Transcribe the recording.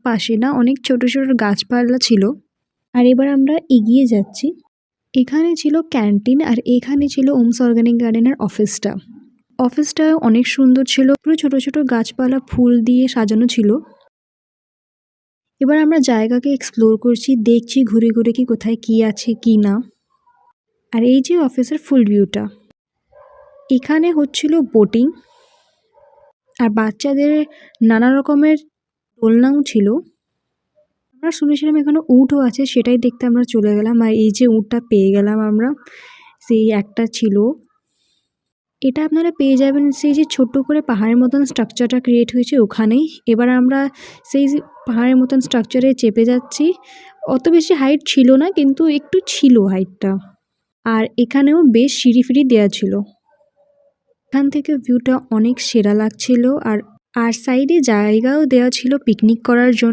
পাশে না অনেক ছোট ছোট গাছপালা ছিল। আর এবার আমরা এগিয়ে যাচ্ছি। এখানে ছিল ক্যান্টিন আর এখানে ছিল ওমস অর্গানিক গার্ডেনের অফিসটা। অফিসটা অনেক সুন্দর ছিল, পুরো ছোট ছোট গাছপালা ফুল দিয়ে সাজানো ছিল। এবার আমরা জায়গাকে এক্সপ্লোর করছি, দেখছি ঘুরে ঘুরে কি কোথায় কি আছে কি না। আর এই যে অফিসের ফুল ভিউটা, এখানে হচ্ছিল বোটিং আর বাচ্চাদের নানা রকমের দোলনাও ছিল। আমরা শুনেছিলাম এখানে উটও আছে, সেটাই দেখতে আমরা চলে গেলাম। আর এই যে উটটা পেয়ে গেলাম আমরা, সেই একটা ছিল। এটা আপনারা পেয়ে যাবেন সেই যে ছোট্ট করে পাহাড়ের মতন স্ট্রাকচারটা ক্রিয়েট হয়েছে ওখানেই। এবার আমরা সেই পাহাড়ের মতন স্ট্রাকচারে চেপে যাচ্ছি। অত বেশি হাইট ছিল না, কিন্তু একটু ছিল হাইটটা। আর এখানেও বেশ সিঁড়ি ফিড়ি দেওয়া ছিল। এখান থেকে ভিউটা অনেক সেরা লাগছিল। আর সাইডে জায়গাও দেওয়া ছিল পিকনিক করার জন্য।